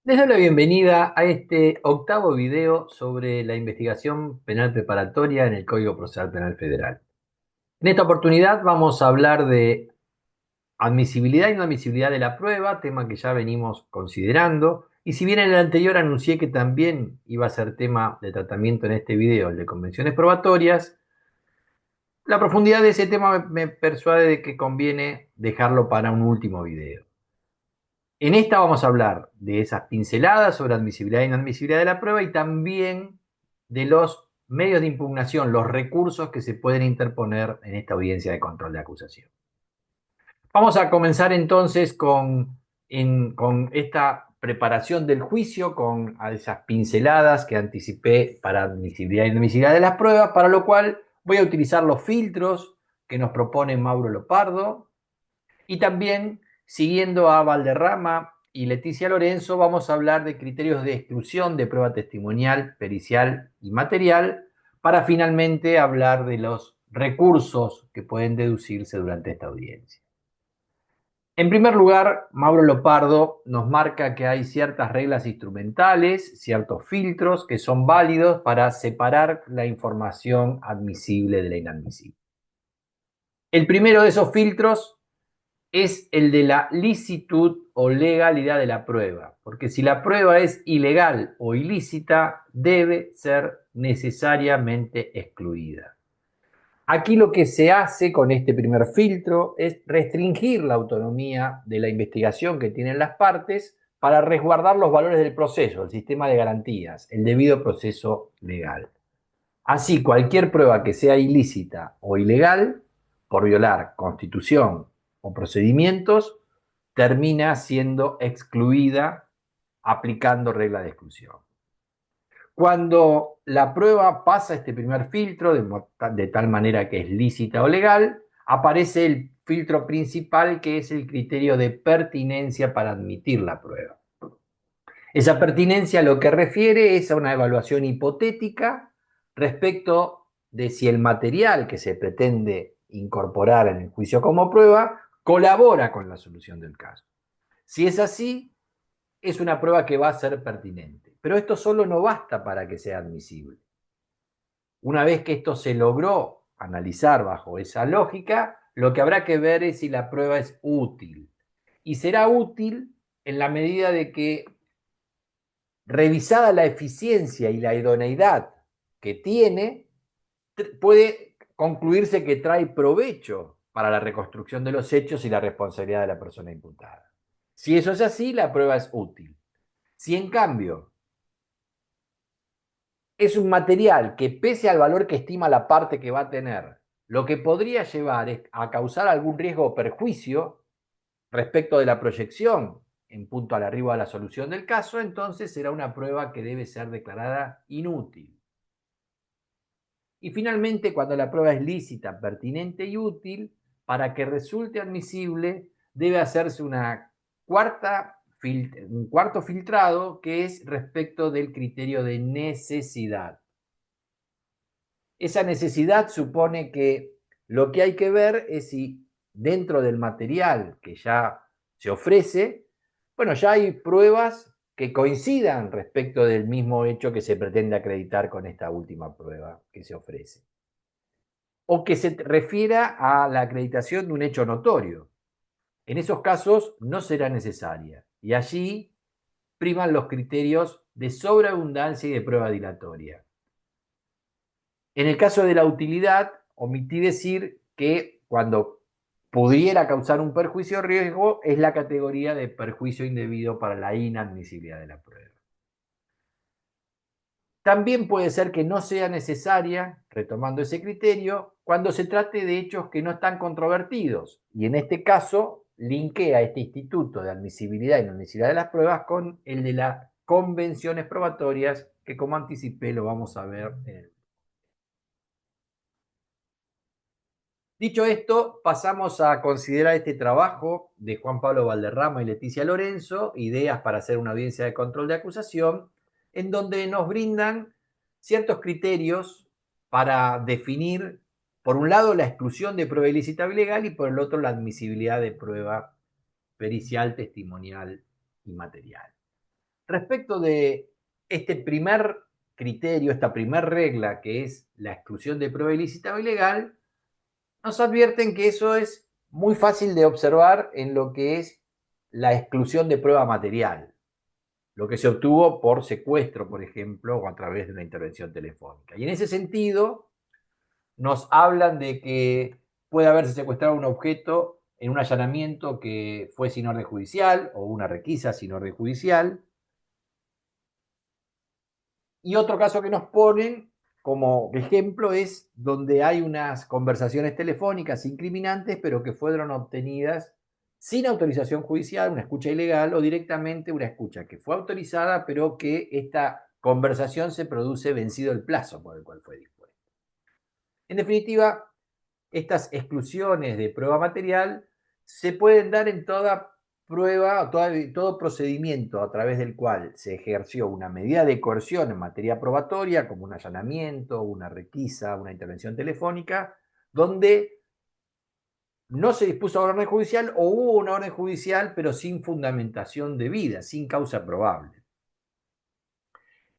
Les doy la bienvenida a este octavo video sobre la investigación penal preparatoria en el Código Procesal Penal Federal. En esta oportunidad vamos a hablar de admisibilidad y no admisibilidad de la prueba, tema que ya venimos considerando. Y si bien en el anterior anuncié que también iba a ser tema de tratamiento en este video, el de convenciones probatorias, la profundidad de ese tema me persuade de que conviene dejarlo para un último video. En esta vamos a hablar de esas pinceladas sobre admisibilidad e inadmisibilidad de la prueba y también de los medios de impugnación, los recursos que se pueden interponer en esta audiencia de control de acusación. Vamos a comenzar entonces con esta preparación del juicio, con esas pinceladas que anticipé para admisibilidad e inadmisibilidad de las pruebas, para lo cual voy a utilizar los filtros que nos propone Mauro Lopardo. Y también, siguiendo a Valderrama y Leticia Lorenzo, vamos a hablar de criterios de exclusión de prueba testimonial, pericial y material, para finalmente hablar de los recursos que pueden deducirse durante esta audiencia. En primer lugar, Mauro Lopardo nos marca que hay ciertas reglas instrumentales, ciertos filtros que son válidos para separar la información admisible de la inadmisible. El primero de esos filtros es el de la licitud o legalidad de la prueba, porque si la prueba es ilegal o ilícita, debe ser necesariamente excluida. Aquí lo que se hace con este primer filtro es restringir la autonomía de la investigación que tienen las partes para resguardar los valores del proceso, el sistema de garantías, el debido proceso legal. Así, cualquier prueba que sea ilícita o ilegal, por violar constitución o procedimientos, termina siendo excluida aplicando regla de exclusión. Cuando la prueba pasa este primer filtro, de tal manera que es lícita o legal, aparece el filtro principal, que es el criterio de pertinencia para admitir la prueba. Esa pertinencia lo que refiere es a una evaluación hipotética respecto de si el material que se pretende incorporar en el juicio como prueba colabora con la solución del caso. Si es así, es una prueba que va a ser pertinente. Pero esto solo no basta para que sea admisible. Una vez que esto se logró analizar bajo esa lógica, lo que habrá que ver es si la prueba es útil. Y será útil en la medida de que, revisada la eficiencia y la idoneidad que tiene, puede concluirse que trae provecho para la reconstrucción de los hechos y la responsabilidad de la persona imputada. Si eso es así, la prueba es útil. Si en cambio es un material que, pese al valor que estima la parte que va a tener, lo que podría llevar a causar algún riesgo o perjuicio respecto de la proyección en punto al arribo a la solución del caso, entonces será una prueba que debe ser declarada inútil. Y finalmente, cuando la prueba es lícita, pertinente y útil, para que resulte admisible, debe hacerse un cuarto filtrado, que es respecto del criterio de necesidad. Esa necesidad supone que lo que hay que ver es si dentro del material que ya se ofrece, bueno, ya hay pruebas que coincidan respecto del mismo hecho que se pretende acreditar con esta última prueba que se ofrece. O que se refiera a la acreditación de un hecho notorio. En esos casos no será necesaria y allí priman los criterios de sobreabundancia y de prueba dilatoria. En el caso de la utilidad, omití decir que cuando pudiera causar un perjuicio o riesgo es la categoría de perjuicio indebido para la inadmisibilidad de la prueba. También puede ser que no sea necesaria, retomando ese criterio, cuando se trate de hechos que no están controvertidos. Y en este caso, linkea este instituto de admisibilidad y inadmisibilidad de las pruebas con el de las convenciones probatorias, que, como anticipé, lo vamos a ver en el... Dicho esto, pasamos a considerar este trabajo de Juan Pablo Valderrama y Leticia Lorenzo, Ideas para hacer una audiencia de control de acusación, en donde nos brindan ciertos criterios para definir, por un lado, la exclusión de prueba ilícita o ilegal y por el otro, la admisibilidad de prueba pericial, testimonial y material. Respecto de este primer criterio, esta primera regla, que es la exclusión de prueba ilícita o ilegal, nos advierten que eso es muy fácil de observar en lo que es la exclusión de prueba material, lo que se obtuvo por secuestro, por ejemplo, o a través de una intervención telefónica. Y en ese sentido, nos hablan de que puede haberse secuestrado un objeto en un allanamiento que fue sin orden judicial o una requisa sin orden judicial. Y otro caso que nos ponen como ejemplo es donde hay unas conversaciones telefónicas incriminantes, pero que fueron obtenidas sin autorización judicial, una escucha ilegal, o directamente una escucha que fue autorizada, pero que esta conversación se produce vencido el plazo por el cual fue dispuesta. En definitiva, estas exclusiones de prueba material se pueden dar en toda prueba, todo procedimiento a través del cual se ejerció una medida de coerción en materia probatoria, como un allanamiento, una requisa, una intervención telefónica, donde no se dispuso orden judicial o hubo una orden judicial, pero sin fundamentación debida, sin causa probable.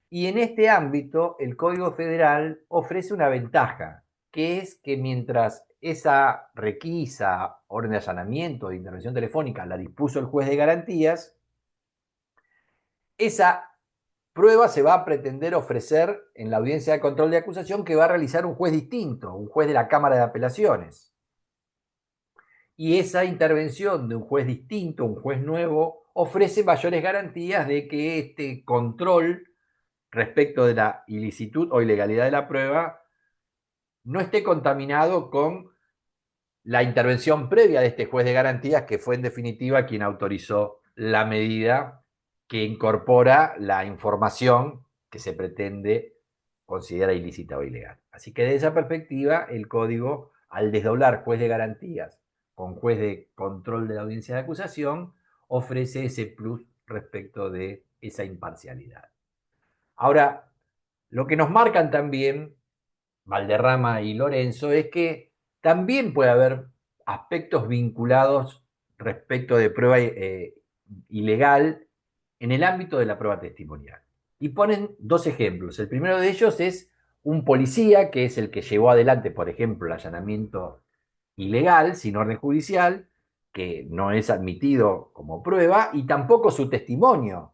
Y en este ámbito, el Código Federal ofrece una ventaja, que es que mientras esa requisa, orden de allanamiento o de intervención telefónica la dispuso el juez de garantías, esa prueba se va a pretender ofrecer en la audiencia de control de acusación que va a realizar un juez distinto, un juez de la Cámara de Apelaciones. Y esa intervención de un juez distinto, un juez nuevo, ofrece mayores garantías de que este control respecto de la ilicitud o ilegalidad de la prueba no esté contaminado con la intervención previa de este juez de garantías, que fue en definitiva quien autorizó la medida que incorpora la información que se pretende considerar ilícita o ilegal. Así que desde esa perspectiva, el código, al desdoblar juez de garantías con juez de control de la audiencia de acusación, ofrece ese plus respecto de esa imparcialidad. Ahora, lo que nos marcan también Valderrama y Lorenzo es que también puede haber aspectos vinculados respecto de prueba ilegal en el ámbito de la prueba testimonial. Y ponen dos ejemplos. El primero de ellos es un policía, que es el que llevó adelante, por ejemplo, el allanamiento ilegal, sin orden judicial, que no es admitido como prueba, y tampoco su testimonio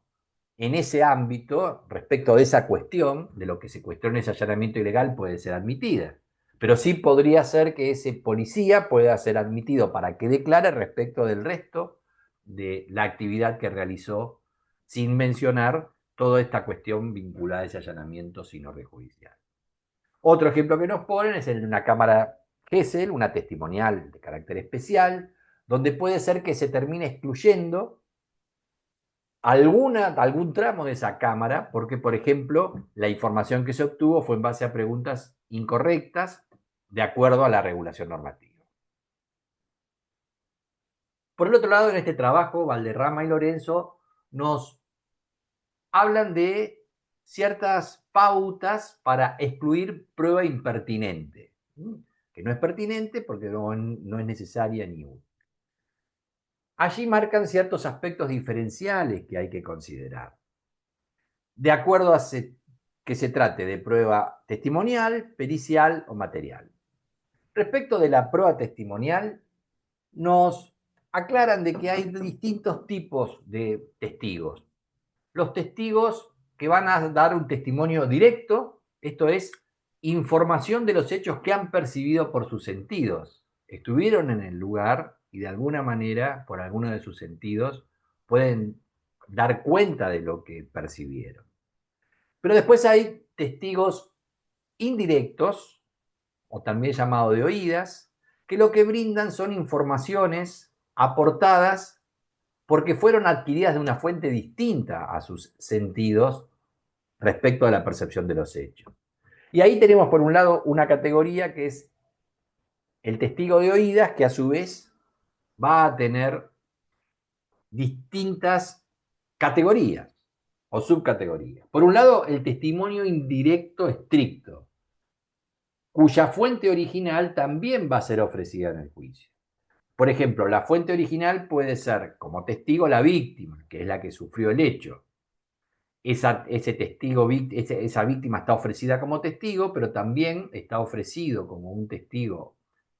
en ese ámbito, respecto de esa cuestión, de lo que se cuestiona en ese allanamiento ilegal, puede ser admitida. Pero sí podría ser que ese policía pueda ser admitido para que declare respecto del resto de la actividad que realizó, sin mencionar toda esta cuestión vinculada a ese allanamiento sin orden judicial. Otro ejemplo que nos ponen es el de una cámara Gesell, una testimonial de carácter especial, donde puede ser que se termine excluyendo algún tramo de esa cámara, porque, por ejemplo, la información que se obtuvo fue en base a preguntas incorrectas de acuerdo a la regulación normativa. Por el otro lado, en este trabajo, Valderrama y Lorenzo nos hablan de ciertas pautas para excluir prueba impertinente, que no es pertinente porque no es necesaria ni útil. Allí marcan ciertos aspectos diferenciales que hay que considerar, de acuerdo a que se trate de prueba testimonial, pericial o material. Respecto de la prueba testimonial, nos aclaran de que hay distintos tipos de testigos. Los testigos que van a dar un testimonio directo, esto es, información de los hechos que han percibido por sus sentidos. Estuvieron en el lugar y de alguna manera, por alguno de sus sentidos, pueden dar cuenta de lo que percibieron. Pero después hay testigos indirectos, o también llamado de oídas, que lo que brindan son informaciones aportadas porque fueron adquiridas de una fuente distinta a sus sentidos respecto a la percepción de los hechos. Y ahí tenemos por un lado una categoría que es el testigo de oídas, que a su vez va a tener distintas categorías o subcategorías. Por un lado, el testimonio indirecto estricto, cuya fuente original también va a ser ofrecida en el juicio. Por ejemplo, la fuente original puede ser como testigo la víctima, que es la que sufrió el hecho. ese testigo, esa víctima está ofrecida como testigo, pero también está ofrecido como un testigo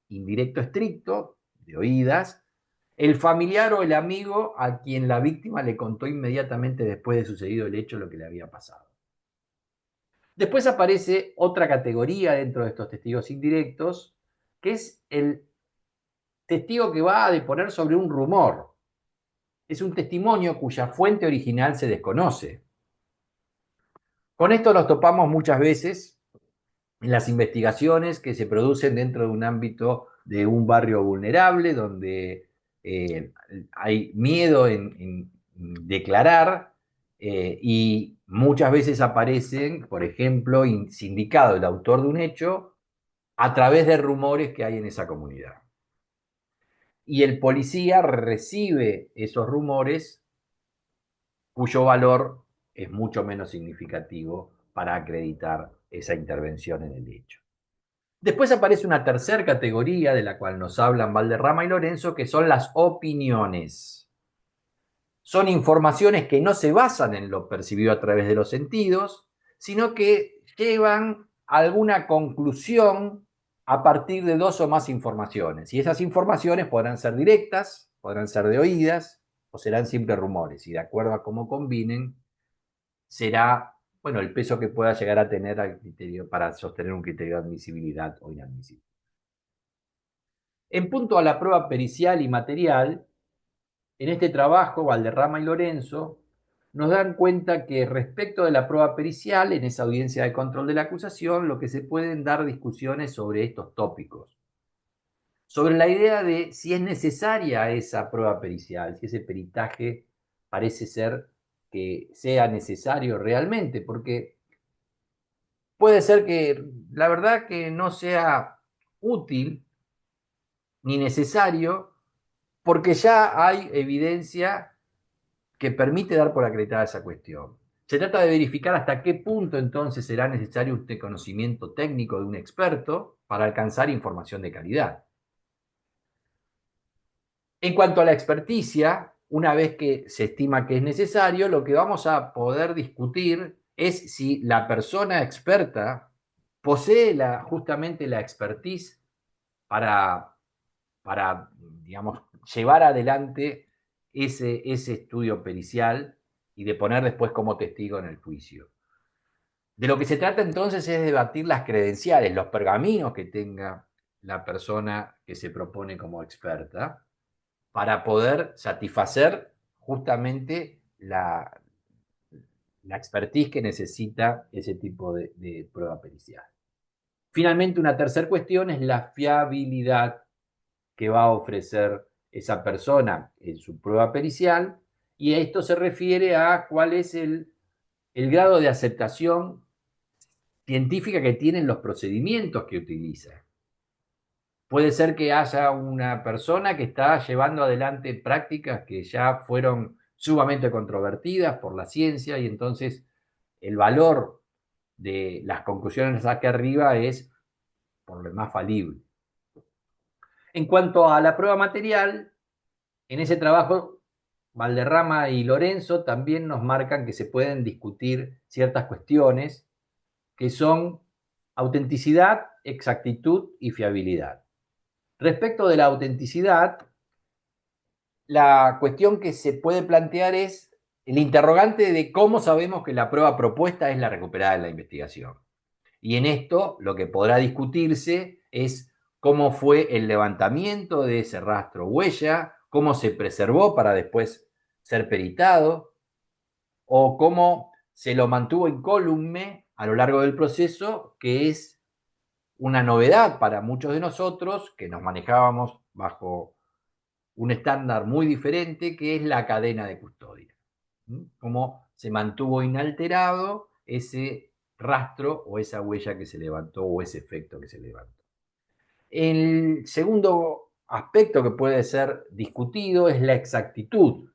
indirecto estricto, de oídas, el familiar o el amigo a quien la víctima le contó inmediatamente después de sucedido el hecho lo que le había pasado. Después aparece otra categoría dentro de estos testigos indirectos, que es el testigo que va a deponer sobre un rumor. Es un testimonio cuya fuente original se desconoce. Con esto nos topamos muchas veces en las investigaciones que se producen dentro de un ámbito de un barrio vulnerable, donde hay miedo en declarar y muchas veces aparecen, por ejemplo, sindicado el autor de un hecho a través de rumores que hay en esa comunidad. Y el policía recibe esos rumores cuyo valor es mucho menos significativo para acreditar esa intervención en el hecho. Después aparece una tercera categoría de la cual nos hablan Valderrama y Lorenzo, que son las opiniones. Son informaciones que no se basan en lo percibido a través de los sentidos, sino que llevan a alguna conclusión a partir de dos o más informaciones. Y esas informaciones podrán ser directas, podrán ser de oídas o serán simples rumores. Y de acuerdo a cómo combinen, será, bueno, el peso que pueda llegar a tener al criterio para sostener un criterio de admisibilidad o inadmisibilidad. En punto a la prueba pericial y material, en este trabajo, Valderrama y Lorenzo nos dan cuenta que respecto de la prueba pericial, en esa audiencia de control de la acusación, lo que se pueden dar discusiones sobre estos tópicos. Sobre la idea de si es necesaria esa prueba pericial, si ese peritaje parece ser que sea necesario realmente, porque puede ser que la verdad que no sea útil ni necesario, porque ya hay evidencia que permite dar por acreditada esa cuestión. Se trata de verificar hasta qué punto entonces será necesario un conocimiento técnico de un experto para alcanzar información de calidad. En cuanto a la experticia, una vez que se estima que es necesario, lo que vamos a poder discutir es si la persona experta posee justamente la expertise para, digamos, llevar adelante ese estudio pericial y de poner después como testigo en el juicio. De lo que se trata entonces es debatir las credenciales, los pergaminos que tenga la persona que se propone como experta para poder satisfacer justamente la expertise que necesita ese tipo de prueba pericial. Finalmente, una tercera cuestión es la fiabilidad que va a ofrecer esa persona en su prueba pericial, y esto se refiere a cuál es el grado de aceptación científica que tienen los procedimientos que utiliza. Puede ser que haya una persona que está llevando adelante prácticas que ya fueron sumamente controvertidas por la ciencia y entonces el valor de las conclusiones aquí arriba es por lo más falible. En cuanto a la prueba material, en ese trabajo Valderrama y Lorenzo también nos marcan que se pueden discutir ciertas cuestiones que son autenticidad, exactitud y fiabilidad. Respecto de la autenticidad, la cuestión que se puede plantear es el interrogante de cómo sabemos que la prueba propuesta es la recuperada en la investigación. Y en esto lo que podrá discutirse es cómo fue el levantamiento de ese rastro huella, cómo se preservó para después ser peritado, o cómo se lo mantuvo incólume a lo largo del proceso, que es una novedad para muchos de nosotros que nos manejábamos bajo un estándar muy diferente, que es la cadena de custodia. Cómo se mantuvo inalterado ese rastro o esa huella que se levantó o ese efecto que se levantó. El segundo aspecto que puede ser discutido es la exactitud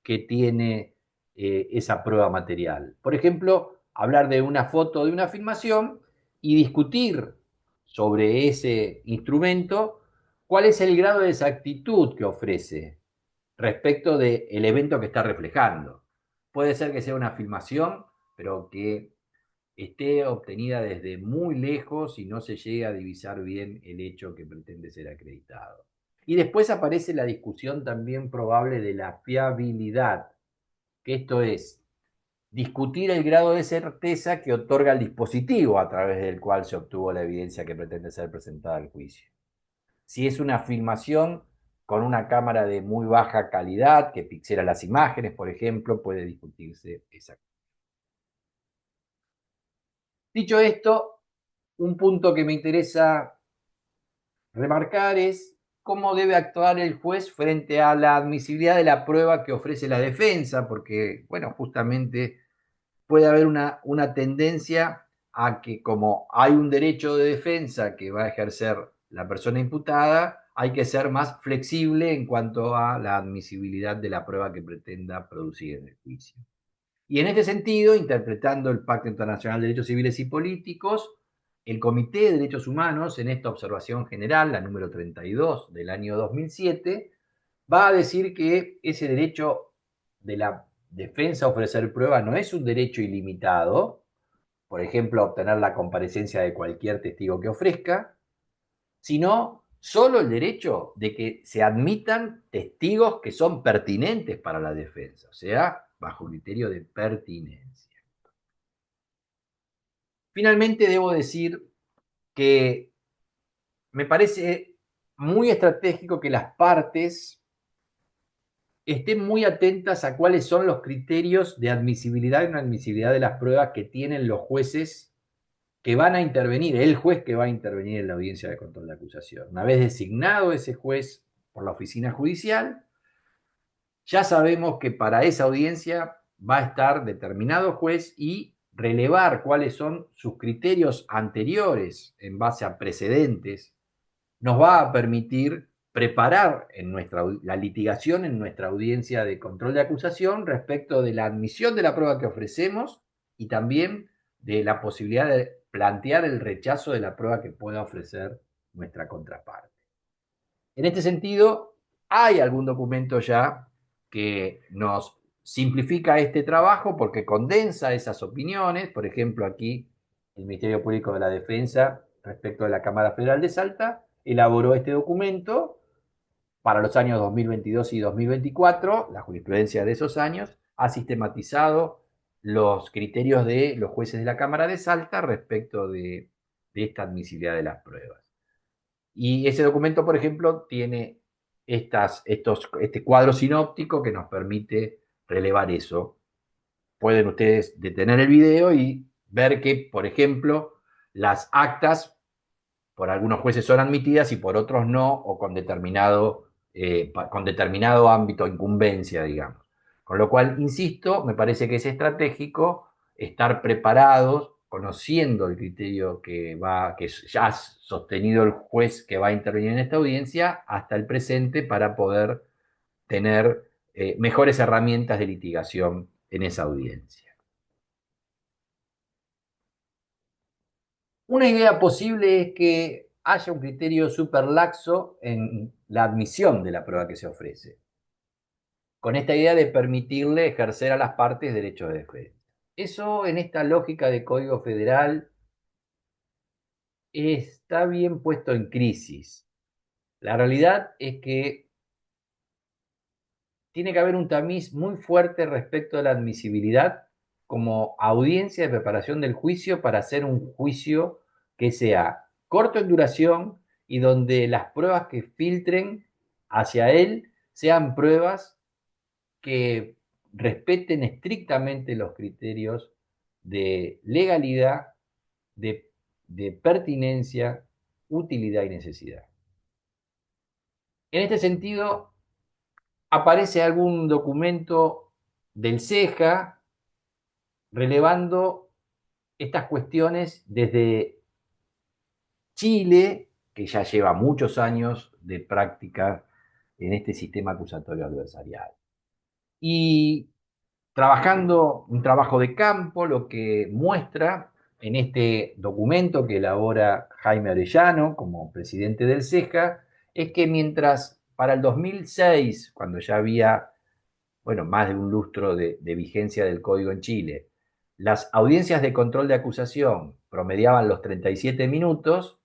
que tiene esa prueba material. Por ejemplo, hablar de una foto de una filmación y discutir sobre ese instrumento cuál es el grado de exactitud que ofrece respecto del evento que está reflejando. Puede ser que sea una filmación pero que esté obtenida desde muy lejos y no se llegue a divisar bien el hecho que pretende ser acreditado. Y después aparece la discusión también probable de la fiabilidad, que esto es discutir el grado de certeza que otorga el dispositivo a través del cual se obtuvo la evidencia que pretende ser presentada al juicio. Si es una filmación con una cámara de muy baja calidad que pixela las imágenes, por ejemplo, puede discutirse esa. Dicho esto, un punto que me interesa remarcar es cómo debe actuar el juez frente a la admisibilidad de la prueba que ofrece la defensa, porque, bueno, justamente puede haber una tendencia a que como hay un derecho de defensa que va a ejercer la persona imputada, hay que ser más flexible en cuanto a la admisibilidad de la prueba que pretenda producir en el juicio. Y en este sentido, interpretando el Pacto Internacional de Derechos Civiles y Políticos, el Comité de Derechos Humanos, en esta observación general, la número 32 del año 2007, va a decir que ese derecho de la defensa a ofrecer pruebas no es un derecho ilimitado, por ejemplo, a obtener la comparecencia de cualquier testigo que ofrezca, sino solo el derecho de que se admitan testigos que son pertinentes para la defensa, o sea, bajo criterio de pertinencia. Finalmente, debo decir que me parece muy estratégico que las partes estén muy atentas a cuáles son los criterios de admisibilidad y no admisibilidad de las pruebas que tienen los jueces que van a intervenir, el juez que va a intervenir en la audiencia de control de acusación. Una vez designado ese juez por la oficina judicial, ya sabemos que para esa audiencia va a estar determinado juez y relevar cuáles son sus criterios anteriores en base a precedentes, nos va a permitir preparar la litigación en nuestra audiencia de control de acusación respecto de la admisión de la prueba que ofrecemos y también de la posibilidad de plantear el rechazo de la prueba que pueda ofrecer nuestra contraparte. En este sentido, hay algún documento ya que nos simplifica este trabajo porque condensa esas opiniones. Por ejemplo, aquí el Ministerio Público de la Defensa, respecto de la Cámara Federal de Salta, elaboró este documento para los años 2022 y 2024. La jurisprudencia de esos años ha sistematizado los criterios de los jueces de la Cámara de Salta respecto de esta admisibilidad de las pruebas. Y ese documento, por ejemplo, tiene este cuadro sinóptico que nos permite relevar eso. Pueden ustedes detener el video y ver que, por ejemplo, las actas por algunos jueces son admitidas y por otros no, o con determinado ámbito de incumbencia, digamos. Con lo cual, insisto, me parece que es estratégico estar preparados, conociendo el criterio que ya ha sostenido el juez que va a intervenir en esta audiencia hasta el presente para poder tener mejores herramientas de litigación en esa audiencia. Una idea posible es que haya un criterio superlaxo en la admisión de la prueba que se ofrece, con esta idea de permitirle ejercer a las partes derechos de defensa. Eso en esta lógica de Código Federal está bien puesto en crisis. La realidad es que tiene que haber un tamiz muy fuerte respecto a la admisibilidad como audiencia de preparación del juicio para hacer un juicio que sea corto en duración y donde las pruebas que filtren hacia él sean pruebas que respeten estrictamente los criterios de legalidad, de pertinencia, utilidad y necesidad. En este sentido, aparece algún documento del CEJA relevando estas cuestiones desde Chile, que ya lleva muchos años de práctica en este sistema acusatorio adversarial. Y trabajando un trabajo de campo, lo que muestra en este documento que elabora Jaime Arellano como presidente del CEJA, es que mientras para el 2006, cuando ya había, bueno, más de un lustro de vigencia del código en Chile, las audiencias de control de acusación promediaban los 37 minutos.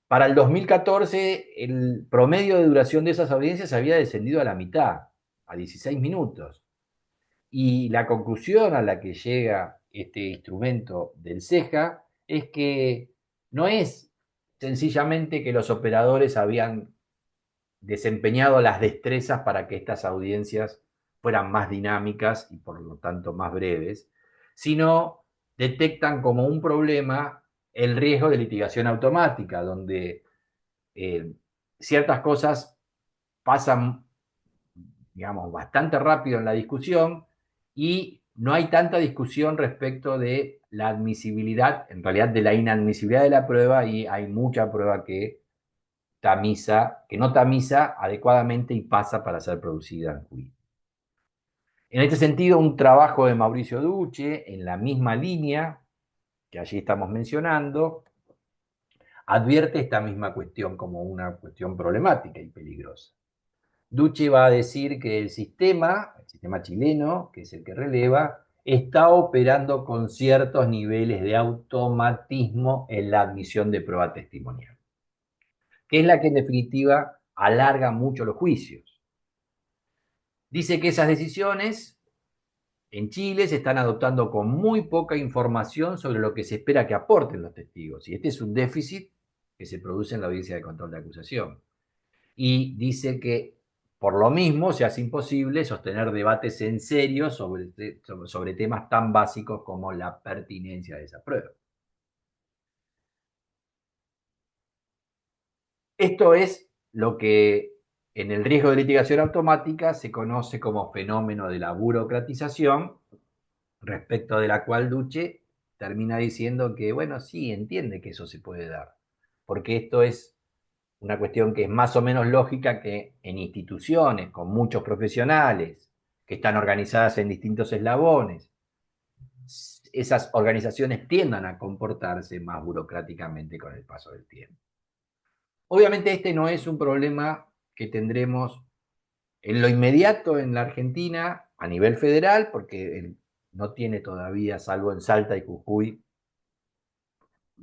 Para el 2014, el promedio de duración de esas audiencias había descendido a la mitad, a 16 minutos. Y la conclusión a la que llega este instrumento del CEJA es que no es sencillamente que los operadores habían desempeñado las destrezas para que estas audiencias fueran más dinámicas y por lo tanto más breves, sino detectan como un problema el riesgo de litigación automática, donde eh, ciertas cosas pasan, digamos, bastante rápido en la discusión y no hay tanta discusión respecto de la admisibilidad, en realidad de la inadmisibilidad de la prueba, y hay mucha prueba que no tamiza adecuadamente y pasa para ser producida en juicio. En este sentido, un trabajo de Mauricio Duce, en la misma línea que allí estamos mencionando, advierte esta misma cuestión como una cuestión problemática y peligrosa. Duce va a decir que el sistema chileno, que es el que releva, está operando con ciertos niveles de automatismo en la admisión de prueba testimonial, que es la que en definitiva alarga mucho los juicios. Dice que esas decisiones en Chile se están adoptando con muy poca información sobre lo que se espera que aporten los testigos, y este es un déficit que se produce en la audiencia de control de acusación. Y dice que por lo mismo se hace imposible sostener debates en serio sobre temas tan básicos como la pertinencia de esa prueba. Esto es lo que en el riesgo de litigación automática se conoce como fenómeno de la burocratización, respecto de la cual Duce termina diciendo que, bueno, sí, entiende que eso se puede dar, porque esto es una cuestión que es más o menos lógica que en instituciones con muchos profesionales que están organizadas en distintos eslabones, esas organizaciones tiendan a comportarse más burocráticamente con el paso del tiempo. Obviamente este no es un problema que tendremos en lo inmediato en la Argentina a nivel federal, porque no tiene todavía, salvo en Salta y Jujuy,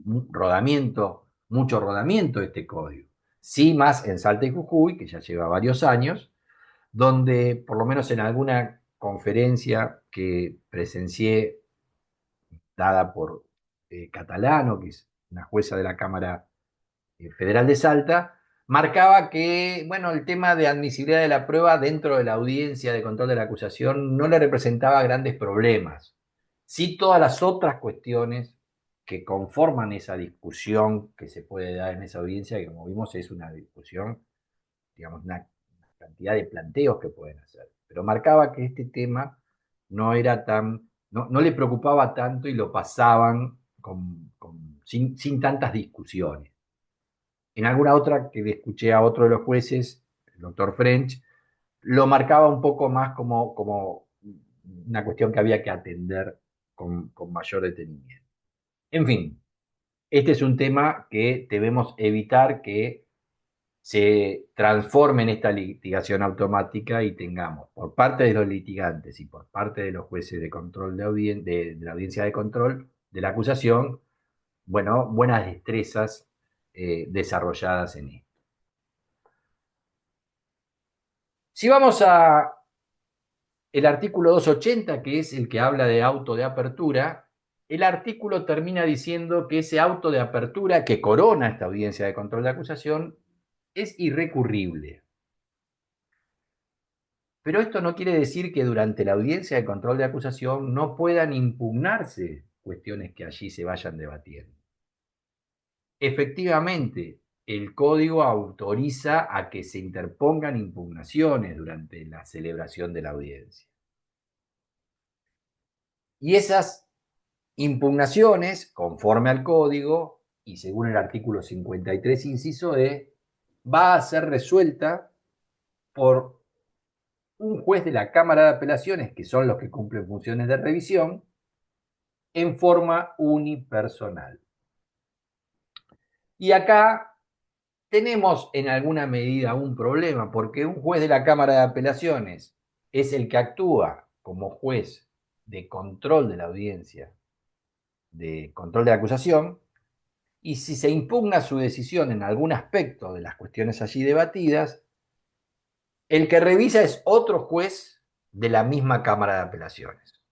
mucho rodamiento este código. Sí, más en Salta y Jujuy, que ya lleva varios años, donde por lo menos en alguna conferencia que presencié dada por Catalano, que es una jueza de la Cámara Federal de Salta, marcaba que, bueno, el tema de admisibilidad de la prueba dentro de la audiencia de control de la acusación no le representaba grandes problemas. Sí, todas las otras cuestiones que conforman esa discusión que se puede dar en esa audiencia, que como vimos es una discusión, digamos, una cantidad de planteos que pueden hacer. Pero marcaba que este tema no era tan, no le preocupaba tanto y lo pasaban sin tantas discusiones. En alguna otra que le escuché a otro de los jueces, el doctor French, lo marcaba un poco más como una cuestión que había que atender con mayor detenimiento. En fin, este es un tema que debemos evitar que se transforme en esta litigación automática y tengamos por parte de los litigantes y por parte de los jueces de control de la audiencia de control de la acusación, bueno, buenas destrezas desarrolladas en esto. Si vamos a el artículo 280, que es el que habla de auto de apertura, el artículo termina diciendo que ese auto de apertura que corona esta audiencia de control de acusación es irrecurrible. Pero esto no quiere decir que durante la audiencia de control de acusación no puedan impugnarse cuestiones que allí se vayan debatiendo. Efectivamente, el código autoriza a que se interpongan impugnaciones durante la celebración de la audiencia. Y esas impugnaciones, conforme al código y según el artículo 53, inciso E, va a ser resuelta por un juez de la Cámara de Apelaciones, que son los que cumplen funciones de revisión, en forma unipersonal. Y acá tenemos en alguna medida un problema, porque un juez de la Cámara de Apelaciones es el que actúa como juez de control de la audiencia, de control de la acusación, y si se impugna su decisión en algún aspecto de las cuestiones allí debatidas, el que revisa es otro juez de la misma Cámara de Apelaciones.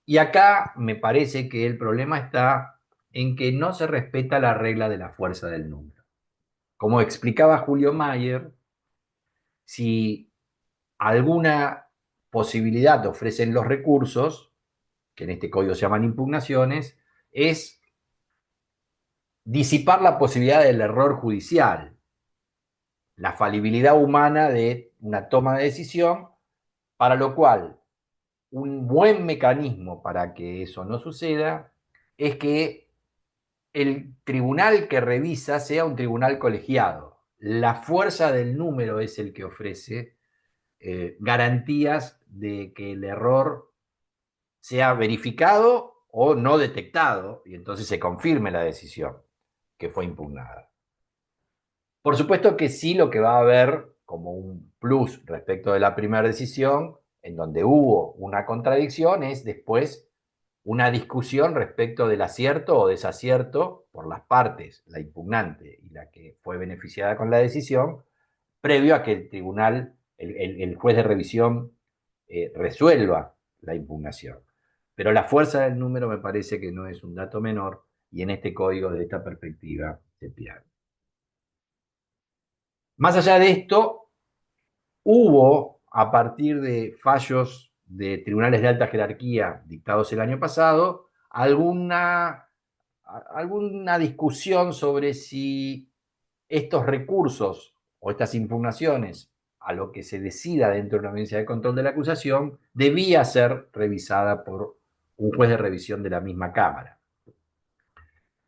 Y acá me parece que el problema está en que no se respeta la regla de la fuerza del número. Como explicaba Julio Mayer, si alguna posibilidad ofrecen los recursos, que en este código se llaman impugnaciones, es disipar la posibilidad del error judicial, la falibilidad humana de una toma de decisión, para lo cual un buen mecanismo para que eso no suceda es que el tribunal que revisa sea un tribunal colegiado. La fuerza del número es el que ofrece garantías de que el error sea verificado o no detectado y entonces se confirme la decisión que fue impugnada. Por supuesto que sí, lo que va a haber como un plus respecto de la primera decisión, en donde hubo una contradicción, es después una discusión respecto del acierto o desacierto por las partes, la impugnante y la que fue beneficiada con la decisión, previo a que el tribunal, el juez de revisión, resuelva la impugnación. Pero la fuerza del número me parece que no es un dato menor y en este código, desde esta perspectiva, se pierde. Más allá de esto, hubo, a partir de fallos de tribunales de alta jerarquía dictados el año pasado, alguna discusión sobre si estos recursos o estas impugnaciones a lo que se decida dentro de una audiencia de control de la acusación debía ser revisada por un juez de revisión de la misma Cámara.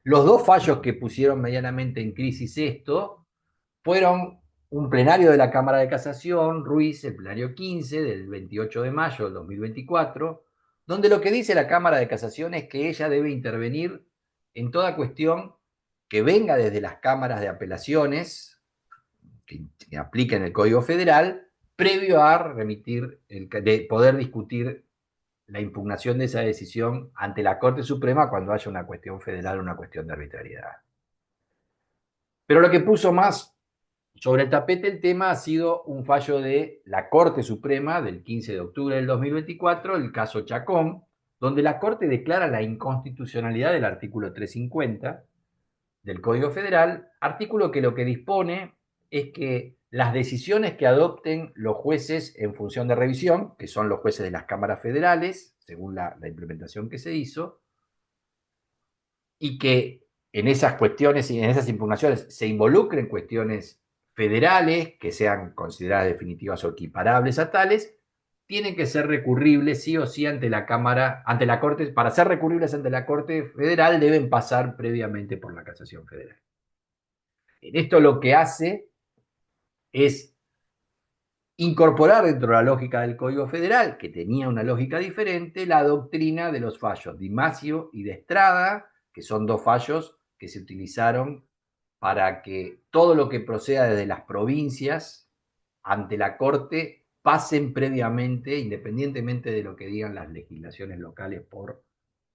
Los dos fallos que pusieron medianamente en crisis esto fueron un plenario de la Cámara de Casación, Ruiz, el plenario 15 del 28 de mayo del 2024, donde lo que dice la Cámara de Casación es que ella debe intervenir en toda cuestión que venga desde las cámaras de apelaciones, que apliquen el Código Federal, previo a remitir, de poder discutir la impugnación de esa decisión ante la Corte Suprema cuando haya una cuestión federal o una cuestión de arbitrariedad. Pero lo que puso más sobre el tapete el tema ha sido un fallo de la Corte Suprema del 15 de octubre del 2024, el caso Chacón, donde la Corte declara la inconstitucionalidad del artículo 350 del Código Federal, artículo que lo que dispone es que las decisiones que adopten los jueces en función de revisión, que son los jueces de las cámaras federales, según la implementación que se hizo, y que en esas cuestiones y en esas impugnaciones se involucren cuestiones federales que sean consideradas definitivas o equiparables a tales, tienen que ser recurribles sí o sí ante la Cámara, ante la Corte. Para ser recurribles ante la Corte Federal deben pasar previamente por la Casación Federal. Esto lo que hace es incorporar dentro de la lógica del Código Federal, que tenía una lógica diferente, la doctrina de los fallos Di Masio y de Estrada, que son dos fallos que se utilizaron para que todo lo que proceda desde las provincias ante la Corte pasen previamente, independientemente de lo que digan las legislaciones locales, por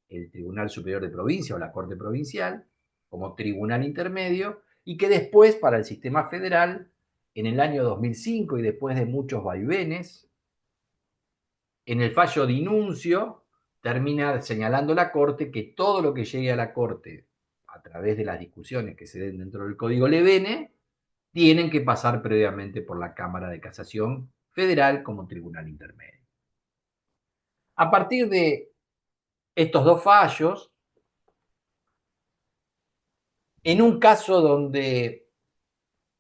el Tribunal Superior de Provincia o la Corte Provincial, como tribunal intermedio, y que después para el sistema federal, en el año 2005 y después de muchos vaivenes, en el fallo de inuncio termina señalando la Corte que todo lo que llegue a la Corte a través de las discusiones que se den dentro del Código Levene tienen que pasar previamente por la Cámara de Casación Federal como tribunal intermedio. A partir de estos dos fallos, en un caso donde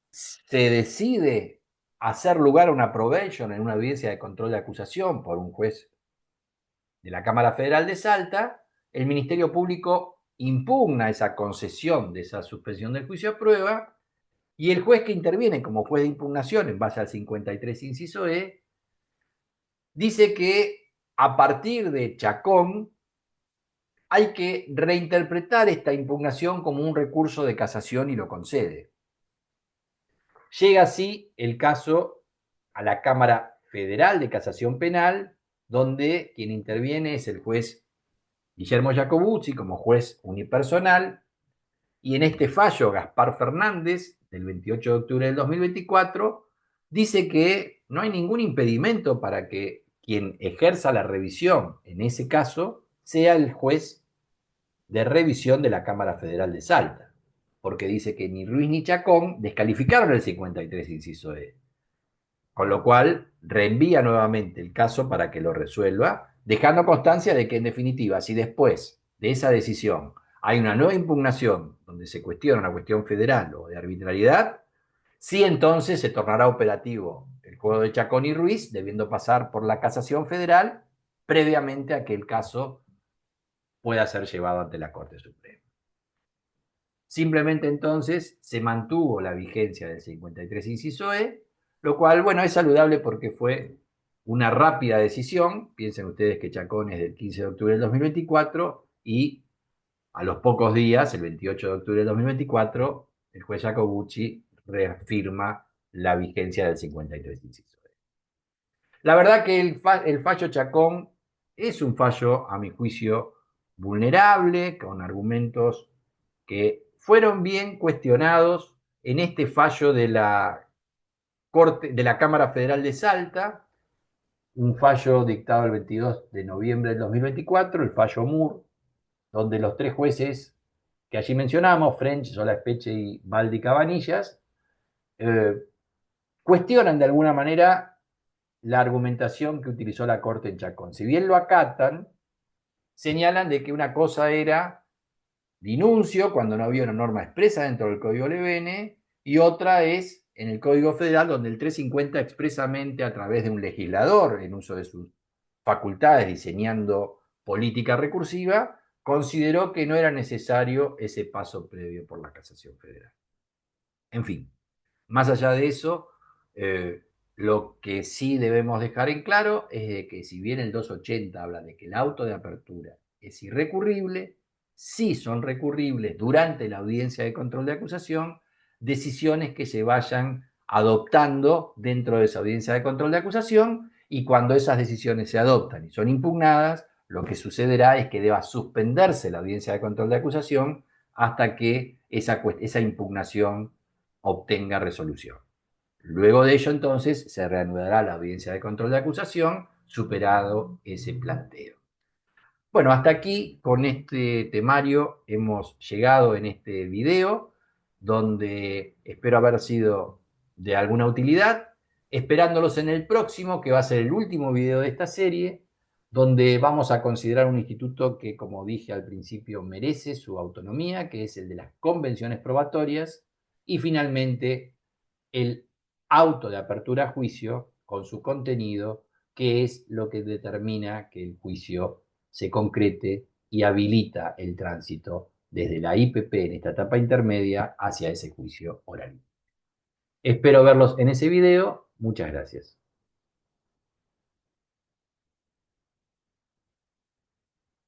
se decide hacer lugar a una probation en una audiencia de control de acusación por un juez de la Cámara Federal de Salta, el Ministerio Público impugna esa concesión de esa suspensión del juicio a prueba y el juez que interviene como juez de impugnación en base al 53 inciso E dice que a partir de Chacón hay que reinterpretar esta impugnación como un recurso de casación y lo concede. Llega así el caso a la Cámara Federal de Casación Penal, donde quien interviene es el juez Guillermo Jacobuzzi como juez unipersonal, y en este fallo Gaspar Fernández, del 28 de octubre del 2024, dice que no hay ningún impedimento para que quien ejerza la revisión en ese caso sea el juez de revisión de la Cámara Federal de Salta, porque dice que ni Ruiz ni Chacón descalificaron el 53 inciso E, con lo cual reenvía nuevamente el caso para que lo resuelva, dejando constancia de que en definitiva, si después de esa decisión hay una nueva impugnación donde se cuestiona una cuestión federal o de arbitrariedad, sí entonces se tornará operativo el juego de Chacón y Ruiz, debiendo pasar por la casación federal previamente a que el caso pueda ser llevado ante la Corte Suprema. Simplemente entonces se mantuvo la vigencia del 53 inciso E, lo cual, bueno, es saludable porque fue una rápida decisión. Piensen ustedes que Chacón es del 15 de octubre del 2024 y a los pocos días, el 28 de octubre del 2024, el juez Jacobuzzi reafirma la vigencia del 53 inciso E. La verdad que el fallo Chacón es un fallo, a mi juicio, vulnerable, con argumentos que fueron bien cuestionados en este fallo de la Corte, de la Cámara Federal de Salta, un fallo dictado el 22 de noviembre del 2024, el fallo Moore, donde los tres jueces que allí mencionamos, French, Solaespeche y Baldi Cabanillas, eh, cuestionan de alguna manera la argumentación que utilizó la Corte en Chacón. Si bien lo acatan, señalan de que una cosa era denuncio cuando no había una norma expresa dentro del Código Lebene, y otra es en el Código Federal, donde el 350 expresamente a través de un legislador en uso de sus facultades diseñando política recursiva, consideró que no era necesario ese paso previo por la Casación Federal. En fin, más allá de eso, lo que sí debemos dejar en claro es de que si bien el 280 habla de que el auto de apertura es irrecurrible, sí son recurribles durante la audiencia de control de acusación decisiones que se vayan adoptando dentro de esa audiencia de control de acusación, y cuando esas decisiones se adoptan y son impugnadas, lo que sucederá es que deba suspenderse la audiencia de control de acusación hasta que esa impugnación obtenga resolución. Luego de ello, entonces, se reanudará la audiencia de control de acusación, superado ese planteo. Bueno, hasta aquí con este temario hemos llegado en este video, donde espero haber sido de alguna utilidad, esperándolos en el próximo, que va a ser el último video de esta serie, donde vamos a considerar un instituto que, como dije al principio, merece su autonomía, que es el de las convenciones probatorias, y finalmente el auto de apertura a juicio con su contenido, que es lo que determina que el juicio se concrete y habilita el tránsito desde la IPP en esta etapa intermedia hacia ese juicio oral. Espero verlos en ese video. Muchas gracias.